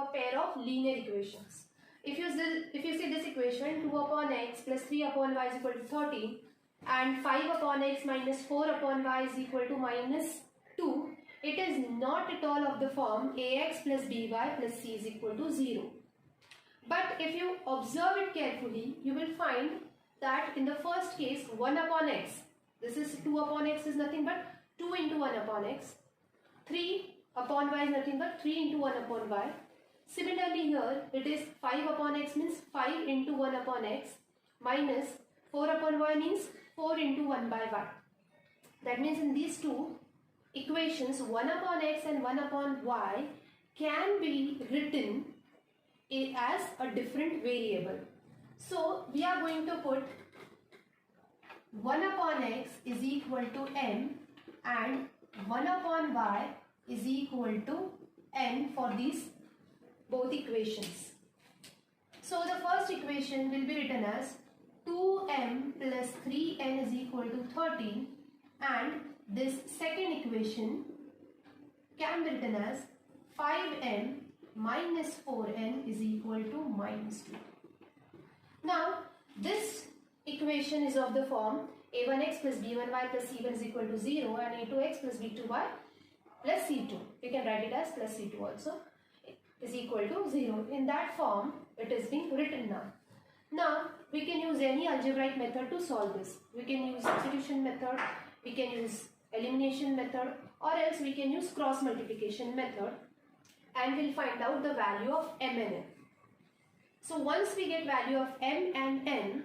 a pair of linear equations. If you see this equation, 2 upon x plus 3 upon y is equal to 13 and 5 upon x minus 4 upon y is equal to minus 2, it is not at all of the form ax plus by plus c is equal to 0. But if you observe it carefully, you will find that in the first case 1 upon x, this is 2 upon x is nothing but 2 into 1 upon x, 3 upon y is nothing but 3 into 1 upon y. Similarly here it is 5 upon x means 5 into 1 upon x minus 4 upon y means 4 into 1 by y. That means in these two equations 1 upon x and 1 upon y can be written as a different variable. So we are going to put 1 upon x is equal to m and 1 upon y is equal to n for these both equations. So the first equation will be written as 2m plus 3n is equal to 13 and this second equation can be written as 5m minus 4n is equal to minus 2. Now this equation is of the form a1x plus b1y plus c1 is equal to 0 and a2x plus b2y plus c2. We can write it as plus c2 also is equal to 0. In that form it is being written now. Now we can use any algebraic method to solve this. We can use substitution method, we can use elimination method, or else we can use cross multiplication method and we'll find out the value of m and n. So once we get value of m and n,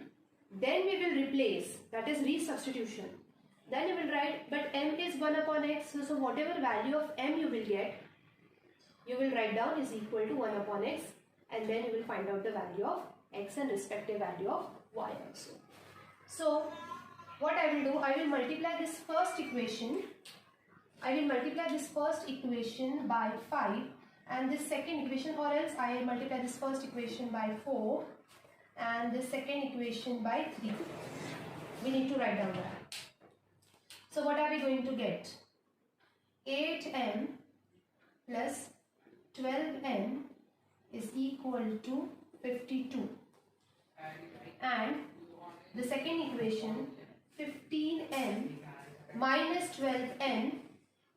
then we will replace, that is resubstitution. Then you will write, but m is 1 upon x, so whatever value of m you will get, you will write down is equal to 1 upon x and then you will find out the value of x and respective value of y also. So what I will do, I will multiply this first equation. I will multiply this first equation by 5 and this second equation, or else I will multiply this first equation by 4 and the second equation by 3. We need to write down that. So what are we going to get? 8m plus 12n is equal to 52 and the second equation 15n minus 12n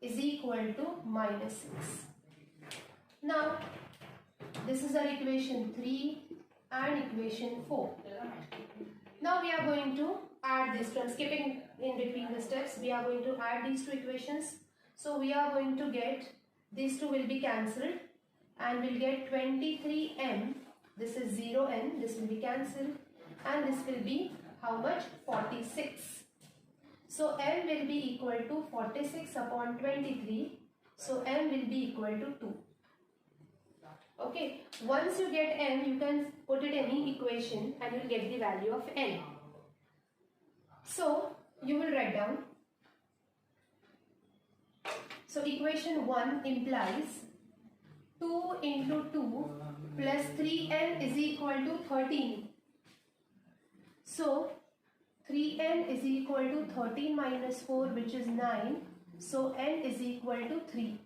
is equal to minus 6. Now this is our equation 3 and equation 4. Now we are going to add this. I'm skipping in between the steps. We are going to add these two equations. So we are going to get, these two will be cancelled and we'll get 23m, this is 0n, this will be cancelled and this will be how much? 46. So m will be equal to 46 upon 23. So m will be equal to 2. Okay, once you get n, you can put it in any equation and you will get the value of n. So you will write down. So equation 1 implies 2 into 2 plus 3n is equal to 13. So 3n is equal to 13 minus 4, which is 9. So n is equal to 3.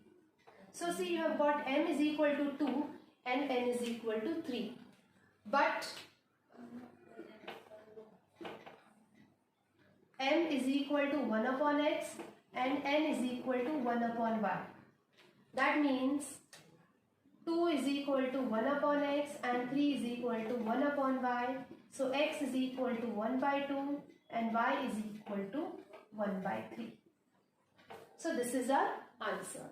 So see, you have got m is equal to 2 and n is equal to 3. But m is equal to 1 upon x and n is equal to 1 upon y. That means 2 is equal to 1 upon x and 3 is equal to 1 upon y. So x is equal to 1 by 2 and y is equal to 1 by 3. So this is our answer.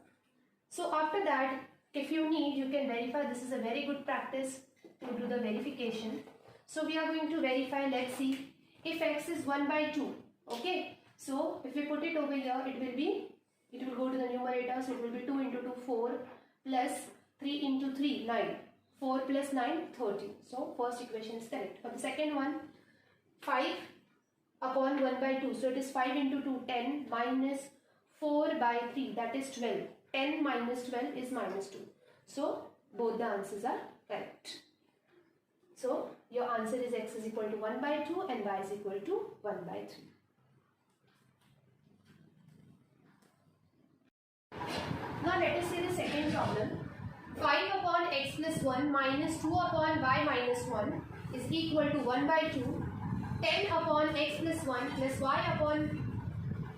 So after that, if you need, you can verify. This is a very good practice to do the verification. So we are going to verify. Let's see if x is 1 by 2. Okay. So if we put it over here, it will go to the numerator. So it will be 2 into 2, 4 plus 3 into 3, 9. 4 plus 9, 13. So first equation is correct. For the second one, 5 upon 1 by 2. So it is 5 into 2, 10 minus 4 by 3, that is 12. 10 minus 12 is minus 2. So both the answers are correct. So your answer is x is equal to 1 by 2 and y is equal to 1 by 3. Now let us see the second problem. 5 upon x plus 1 minus 2 upon y minus 1 is equal to 1 by 2. 10 upon x plus 1 plus y upon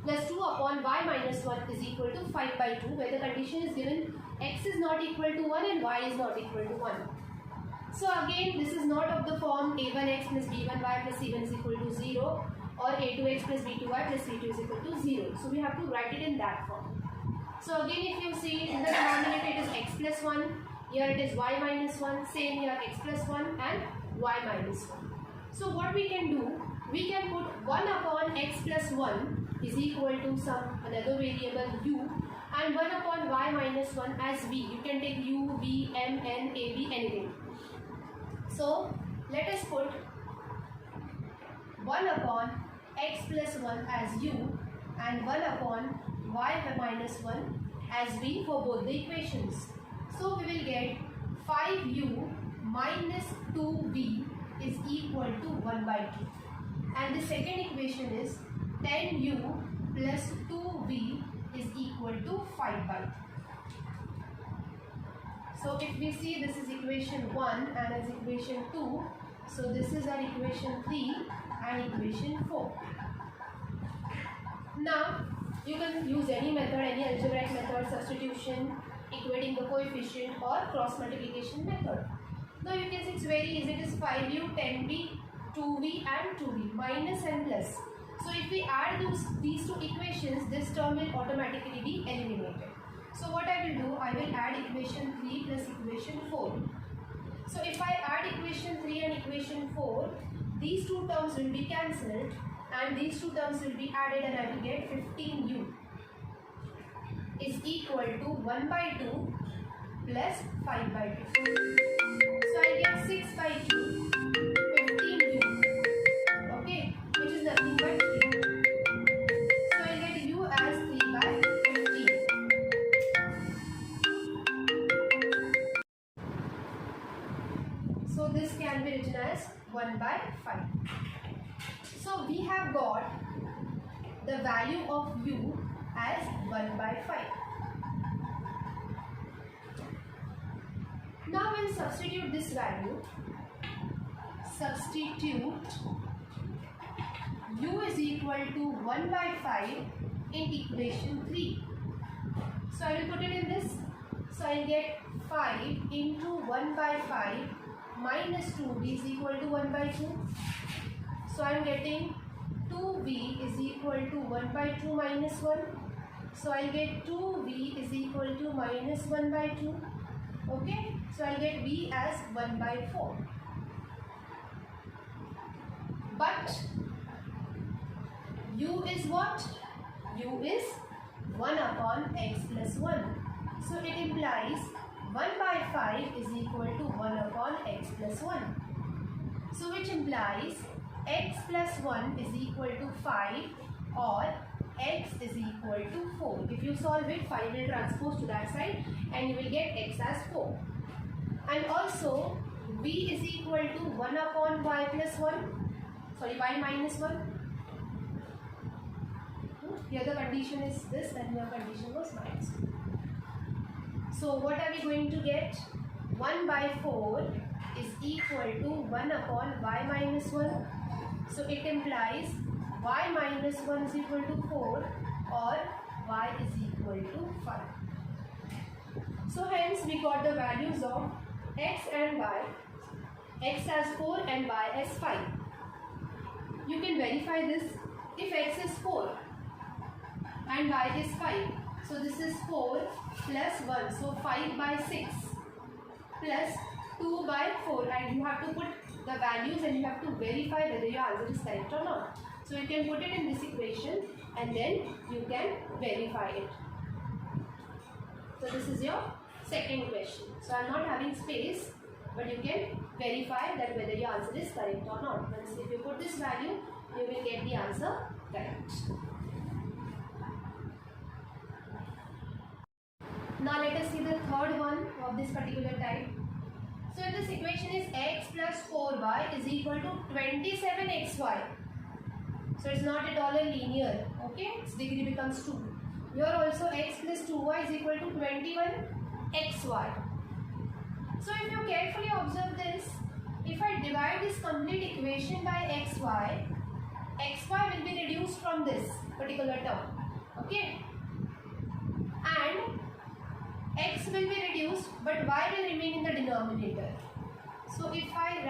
plus 2 upon y minus 1 is equal to 5 by 2, where the condition is given x is not equal to 1 and y is not equal to 1. So again, this is not of the form a1x plus b1y plus c1 is equal to 0 or a2x plus b2y plus c2 is equal to 0. So we have to write it in that form. So again, if you see in the denominator it is x plus 1, here it is y minus 1, same here x plus 1 and y minus 1. So what we can do, we can put 1 upon x plus 1 is equal to some another variable u and 1 upon y minus 1 as v. You can take u, v, m, n, a, b, anything. So let us put 1 upon x plus 1 as u and 1 upon y minus 1 as v for both the equations. So we will get 5u minus 2v is equal to 1 by 2. And the second equation is 10u plus 2v is equal to 5 by 2. So if we see, this is equation 1 and as equation 2. So this is our equation 3 and equation 4. Now you can use any method, any algebraic method, substitution, equating the coefficient or cross multiplication method. Now you can see it's very easy. It is 5u, 10v, 2v and 2v, minus and plus. So if we add these two equations, this term will automatically be eliminated. So what I will do, I will add equation 3 plus equation 4. So if I add equation 3 and equation 4, these two terms will be cancelled and these two terms will be added and I will get 15u is equal to 1 by 2 plus 5 by 2. So I get 6 by 2, 15u, okay, which is nothing but 3. So I get u as 3 by 15. So this can be written as 1 by 5. So we have got the value of u as 1 by 5. Now we'll substitute this value. Substitute u is equal to 1 by 5 in equation 3. So I will put it in this. So I will get 5 into 1 by 5 minus 2v is equal to 1 by 2. So I am getting 2v is equal to 1 by 2 minus 1. So I will get 2v is equal to minus 1 by 2. Okay. So I will get v as 1 by 4. But u is what? U is 1 upon x plus 1. So it implies 1 by 5 is equal to 1 upon x plus 1. So which implies x plus 1 is equal to 5 or x is equal to 4. If you solve it, 5 will transpose to that side and you will get x as 4. And also v is equal to 1 upon y plus 1. Sorry, y minus 1. Here the condition is this and your condition was minus 2. So what are we going to get? 1 by 4 is equal to 1 upon y minus 1. So it implies y minus 1 is equal to 4 or y is equal to 5. So hence we got the values of x and y, x as 4 and y as 5. You can verify this. If x is 4 and y is 5, so this is 4 plus 1, so 5 by 6 plus 2 by 4, and you have to put the values and you have to verify whether your answer is correct or not. So you can put it in this equation and then you can verify it. So this is your second question. So I am not having space, but you can verify that whether your answer is correct or not. Once if you put this value, you will get the answer correct. Now let us see the third one of this particular type. So if this equation is x plus 4y is equal to 27xy. So it's not at all a linear, okay? Its degree becomes 2. Here also x plus 2y is equal to 21xy. So if you carefully observe this, if I divide this complete equation by xy, xy will be reduced from this particular term, okay, and x will be reduced but y will remain in the denominator. So if I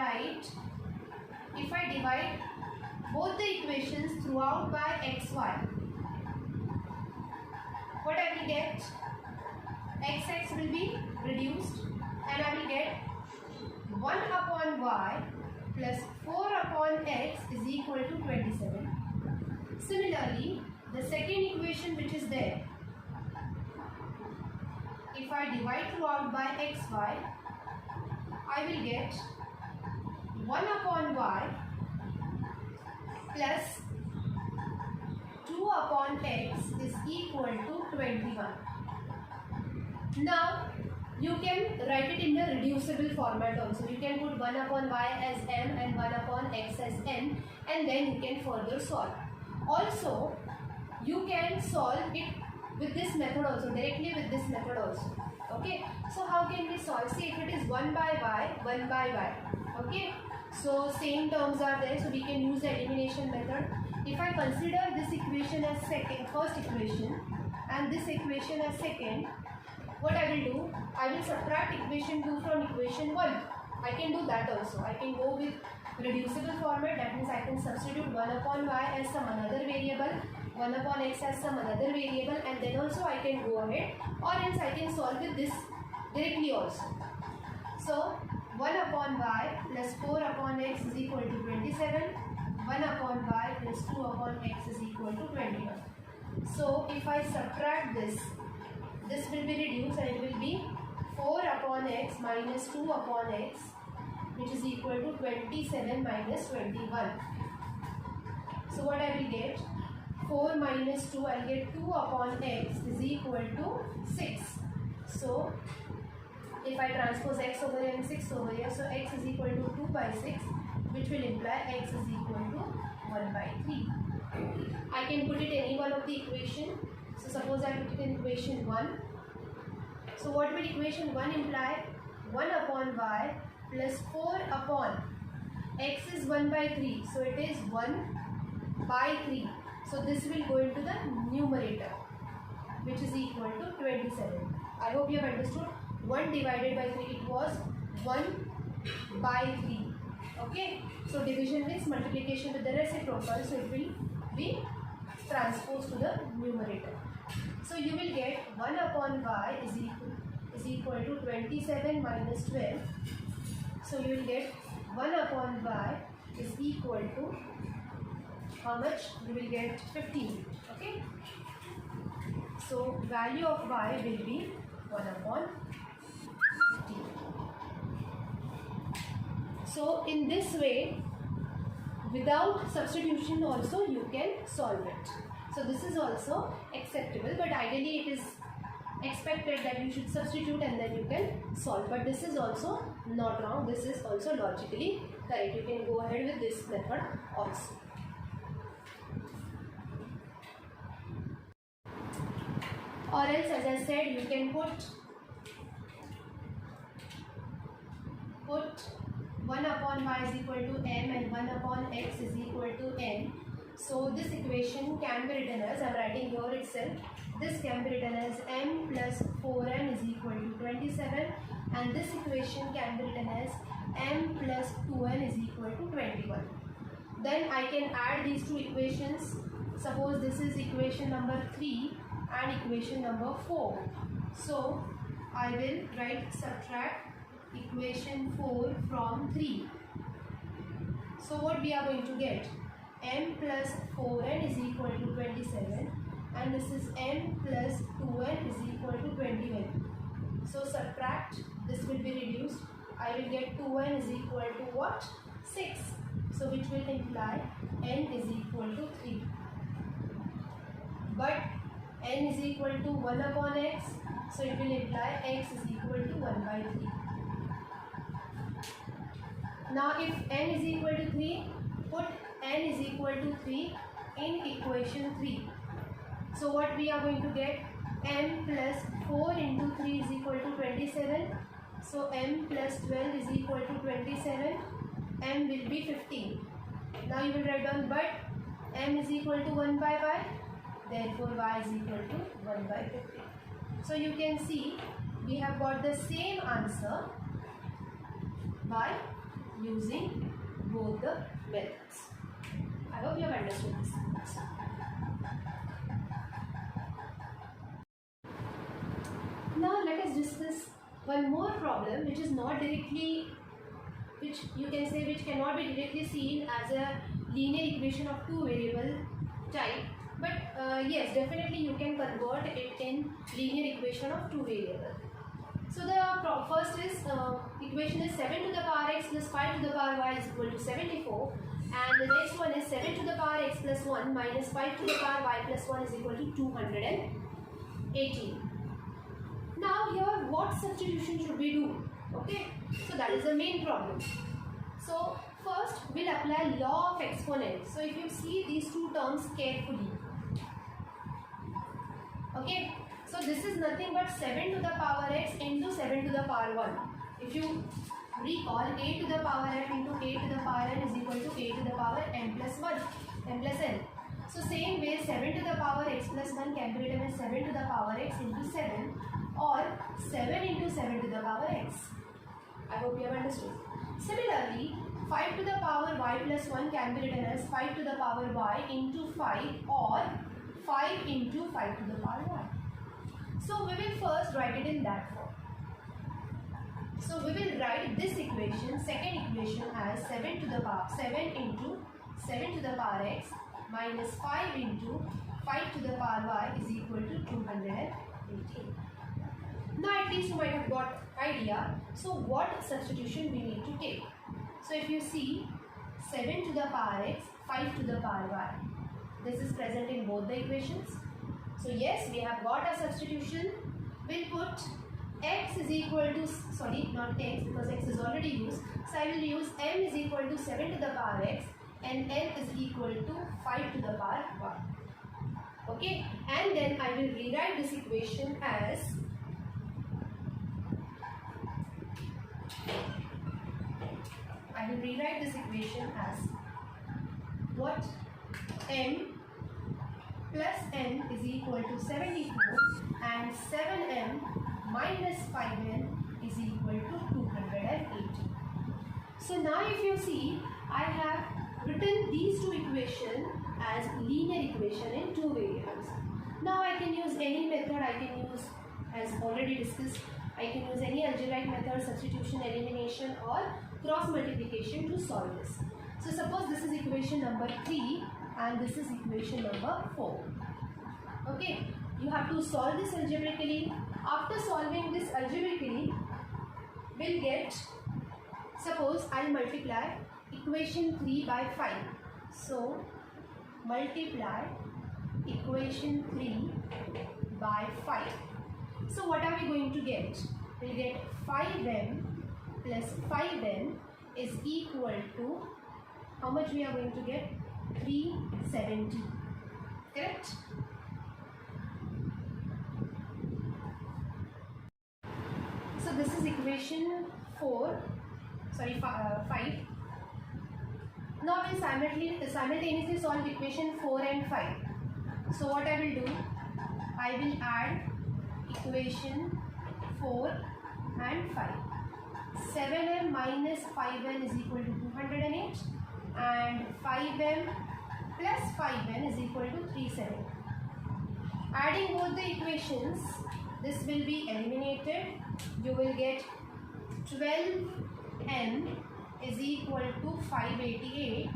divide both the equations throughout by xy, what I will get, xx will be reduced and I will get 1 upon y plus 4 upon x is equal to 27. Similarly, the second equation which is there, if I divide throughout by xy, I will get 1 upon y plus 2 upon x is equal to 21. Now, you can write it in the reducible format also. You can put 1 upon y as m and 1 upon x as n, and then you can further solve. Also, you can solve it with this method also, directly with this method also. Okay, so how can we solve? See, if it is 1 by y, 1 by y. Okay, so same terms are there, so we can use the elimination method. If I consider this equation as first equation and this equation as second, what I will do, I will subtract equation 2 from equation 1. I can do that also. I can go with reducible format, that means I can substitute 1 upon y as some another variable, 1 upon x as some another variable, and then also I can go ahead, or else I can solve with this directly also. So 1 upon y plus 4 upon x is equal to 27, 1 upon y plus 2 upon x is equal to 21. So if I subtract this will be reduced and it will be 4 upon x minus 2 upon x, which is equal to 27 minus 21. So what I will get? 4 minus 2, I will get 2 upon x is equal to 6. So if I transpose x over here and 6 over here, so x is equal to 2 by 6, which will imply x is equal to 1 by 3. I can put it any one of the equation. So suppose I put it in equation 1. So what will equation 1 imply? 1 upon y plus 4 upon x is 1 by 3. So it is 1 by 3. So this will go into the numerator, which is equal to 27. I hope you have understood. 1 divided by 3, it was 1 by 3. Okay. So division means multiplication with the reciprocal. So it will be transposed to the numerator. So you will get 1 upon y is equal to 27 minus 12. So you will get 1 upon y is equal to how much? You will get 15. Okay. So value of y will be 1 upon 15. So in this way, without substitution also you can solve it. So this is also acceptable, but ideally it is expected that you should substitute and then you can solve. But this is also not wrong. This is also logically correct. You can go ahead with this method also. Or else, as I said, you can put 1 upon y is equal to m and 1 upon x is equal to n. So this equation can be written as, I am writing here itself, this can be written as m plus 4n is equal to 27, and this equation can be written as m plus 2n is equal to 21. Then I can add these two equations. Suppose this is equation number 3 and equation number 4. So I will write subtract equation 4 from 3. So what we are going to get? M plus 4n is equal to 27, and this is m plus 2n is equal to 21. So subtract, this will be reduced. I will get 2n is equal to what? 6. So which will imply n is equal to 3. But n is equal to 1 upon x, so it will imply x is equal to 1 by 3. Now if n is equal to 3, put n is equal to 3 in equation 3. So what we are going to get? M plus 4 into 3 is equal to 27, So m plus 12 is equal to 27. M will be 15. Now you will write down, but m is equal to 1 by y. Therefore y is equal to 1 by 15. So you can see we have got the same answer by using both the methods. I hope you have understood this. Now let us discuss one more problem which is not directly, which you can say which cannot be directly seen as a linear equation of two variable type, but yes, definitely you can convert it in linear equation of two variable. So the first is equation is 7 to the power x plus 5 to the power y is equal to 74, and the next one is 7 to the power x plus 1 minus 5 to the power y plus 1 is equal to 218. Now here what substitution should we do? Okay, so that is the main problem. So first we'll apply law of exponent. So if you see these two terms carefully, okay, so this is nothing but 7 to the power x into 7 to the power 1. If you recall, a to the power m into a to the power n is equal to a to the power m plus 1, m plus n. So same way 7 to the power x plus 1 can be written as 7 to the power x into 7 or 7 into 7 to the power x. I hope you have understood. Similarly, 5 to the power y plus 1 can be written as 5 to the power y into 5 or 5 into 5 to the power y. So we will first write it in that form. So we will write this equation, second equation, as 7 to the power 7 into 7 to the power x minus 5 into 5 to the power y is equal to 218. Now at least you might have got idea. So what substitution we need to take? So if you see 7 to the power x, 5 to the power y, this is present in both the equations. So yes, we have got a substitution. We'll put x is equal to, sorry, not x because x is already used. So I will use m is equal to 7 to the power x and n is equal to 5 to the power y. Okay, and then I will rewrite this equation as what? M plus n is equal to 74 and 7m minus 5n is equal to 280. So now if you see, I have written these two equations as linear equation in two variables. Now I can use any method. I can use, as already discussed, I can use any algebraic method, substitution, elimination or cross multiplication to solve this. So suppose this is equation number 3 and this is equation number 4. Okay, you have to solve this algebraically. After solving this algebraically, we'll get, suppose I'll multiply equation 3 by 5. So multiply equation 3 by 5. So what are we going to get? We'll get 5m plus 5n is equal to, how much we are going to get? 370. Correct? So this is equation 5. Now we'll simultaneously solve equation 4 and 5. So what I will do, I will add equation 4 and 5. 7m minus 5n is equal to 208 and 5m plus 5n is equal to 370. Adding both the equations, this will be eliminated. You will get 12n is equal to 588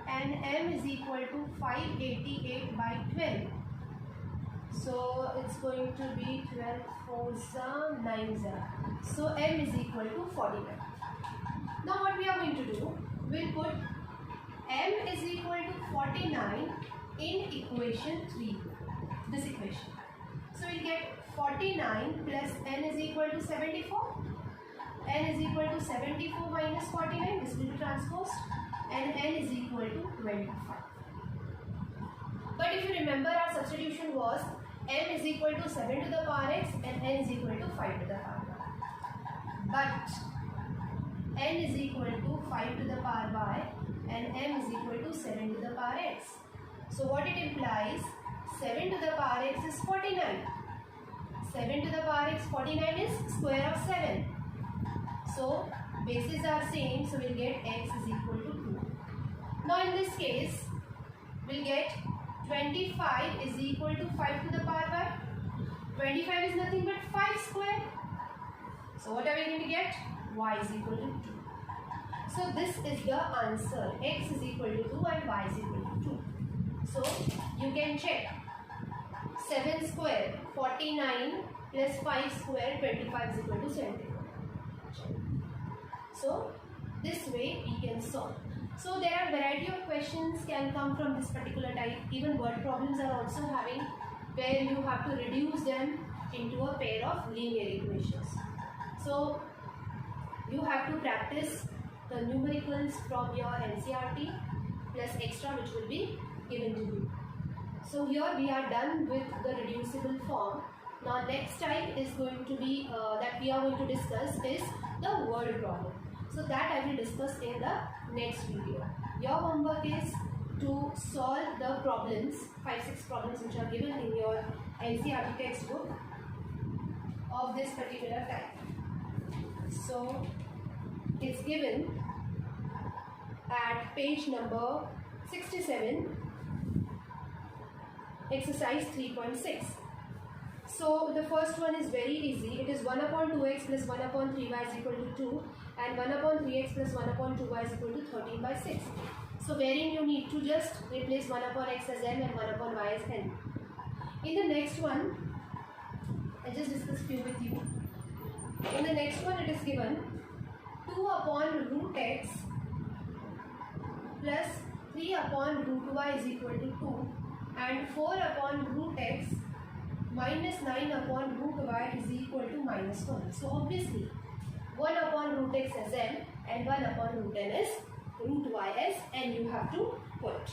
and m is equal to 588 by 12. So it's going to be 12 4 9. So m is equal to 49. Now what we are going to do, we'll put m is equal to 49 in equation 3, this equation. So we'll get 49 plus n is equal to 74. N is equal to 74 minus 49, this will be transposed, and n is equal to 25. But if you remember, our substitution was m is equal to 7 to the power x and n is equal to 5 to the power y. but n is equal to 5 to the power y and m is equal to 7 to the power x. So what it implies, 7 to the power x is 49. 7 to the power x 49 is square of 7. So bases are same, so we'll get x is equal to 2. Now in this case, we'll get 25 is equal to 5 to the power y. 25 is nothing but 5 square. So what are we going to get? Y is equal to 2. So this is the answer. X is equal to 2 and y is equal to 2. So you can check. 7 square 49 plus 5 square 25 is equal to 70. So this way we can solve. So there are variety of questions can come from this particular type. Even word problems are also having where you have to reduce them into a pair of linear equations. So you have to practice the numericals from your NCERT plus extra which will be given to you. So here we are done with the reducible form. Now next type is going to be that we are going to discuss is the word problem. So that I will discuss in the next video. Your homework is to solve the problems, 5-6 problems which are given in your NCERT textbook of this particular type. So it's given at page number 67, exercise 3.6. So the first one is very easy. It is 1 upon 2x plus 1 upon 3y is equal to 2 and 1 upon 3x plus 1 upon 2y is equal to 13 by 6. So wherein you need to just replace 1 upon x as m and 1 upon y as n. In the next one, I just discussed few with you. In the next one it is given 2 upon root x plus 3 upon root y is equal to 2 and 4 upon root x minus 9 upon root y is equal to minus 1. So obviously 1 upon root x as m and 1 upon root n is root y as n you have to put.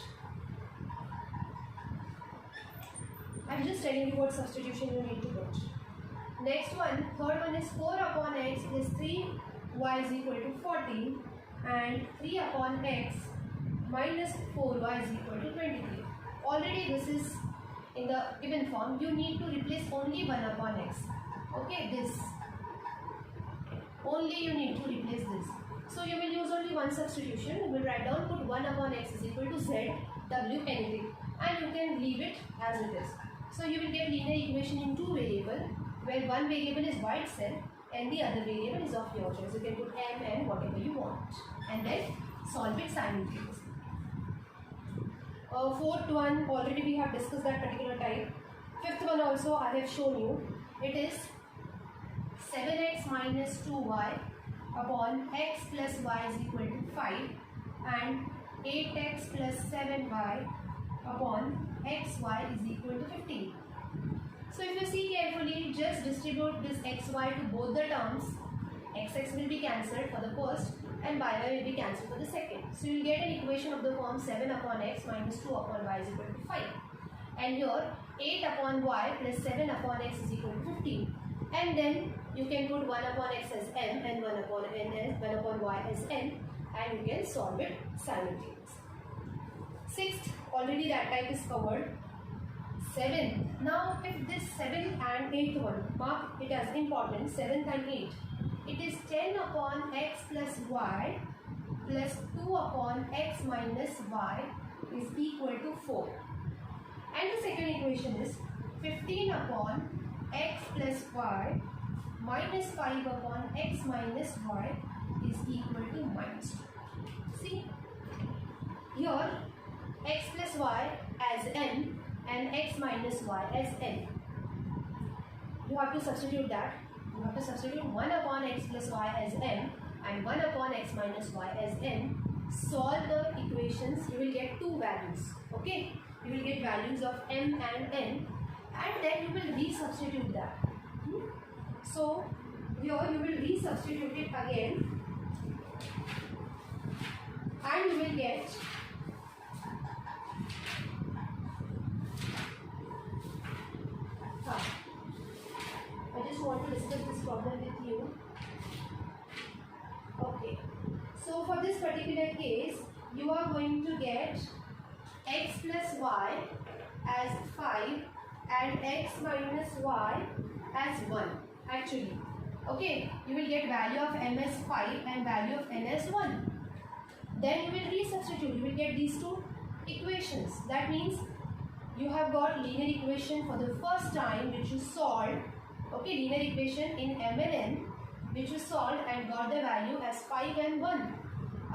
I'm just telling you what substitution you need to put. Next one, third one is 4 upon x plus 3y is equal to 14 and 3 upon x minus 4y is equal to 23. Already this is in the given form. You need to replace only 1 upon x. Okay, this. Only you need to replace this. So you will use only one substitution. You will write down, put 1 upon x is equal to z, w, anything. And you can leave it as it is. So you will get linear equation in two variables, where one variable is y itself and the other variable is of your choice. You can put m and whatever you want and then solve it simultaneously. Fourth one, already we have discussed that particular type. Fifth one also I have shown you. It is 7x minus 2y upon x plus y is equal to 5 and 8x plus 7y upon xy is equal to 15. So if you see carefully, just distribute this xy to both the terms. Xx will be cancelled for the first and y will be cancelled for the second. So you will get an equation of the form 7 upon x minus 2 upon y is equal to 5. And here 8 upon y plus 7 upon x is equal to 15. And then you can put 1 upon x as m and 1 upon n as 1 upon y as n, and you can solve it simultaneously. Sixth, already that type is covered. 7. Now if this 7th and 8th one, mark it as important, 7th and 8th. It is 10 upon x plus y plus 2 upon x minus y is equal to 4. And the second equation is 15 upon x plus y minus 5 upon x minus y is equal to minus 2. See, here x plus y as n and x minus y as n. You have to substitute that. You have to substitute 1 upon x plus y as m and 1 upon x minus y as n. Solve the equations. You will get two values. Okay, you will get values of m and n, and then you will resubstitute that. So here you will resubstitute it again, and you will get I just want to discuss this problem with you. and x minus y as 1 actually. Okay, you will get value of m as 5 and value of n as 1. Then you will resubstitute, you will get these two equations. That means you have got linear equation for the first time which you solved. Okay, linear equation in m and n which you solved and got the value as 5 and 1.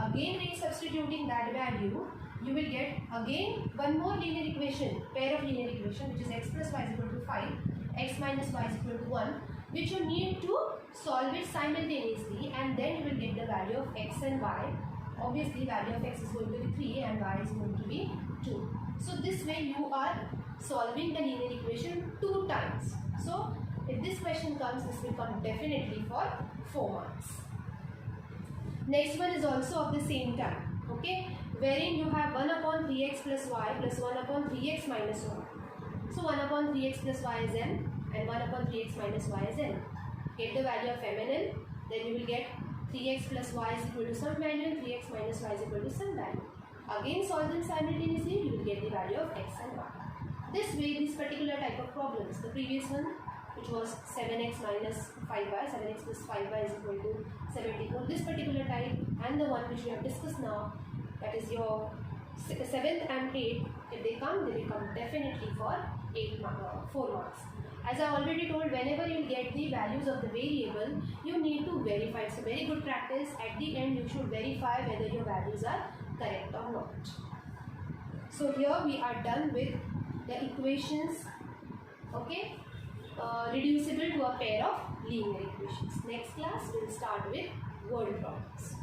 Again resubstituting that value, you will get again one more linear equation, pair of linear equation, which is x plus y is equal to 5, x minus y is equal to 1, which you need to solve it simultaneously, and then you will get the value of x and y. Obviously value of x is going to be 3 and y is going to be 2. So this way you are solving the linear equation 2 times. So if this question comes, this will come definitely for 4 marks. Next one is also of the same type, okay, wherein you have 1 upon 3x plus y plus 1 upon 3x minus y. So 1 upon 3x plus y is n and 1 upon 3x minus y is n. Get the value of m and n, then you will get 3x plus y is equal to some value and 3x minus y is equal to some value. Again solve them simultaneously, you will get the value of x and y. This way, this particular type of problems, the previous one which was 7x minus 5y, 7x plus 5y is equal to 74. This particular type and the one which we have discussed now, that is your 7th and 8th, if they will come definitely for 4 marks. As I already told, whenever you get the values of the variable, you need to verify. It's a very good practice. At the end, you should verify whether your values are correct or not. So here we are done with the equations, okay, reducible to a pair of linear equations. Next class we will start with word problems.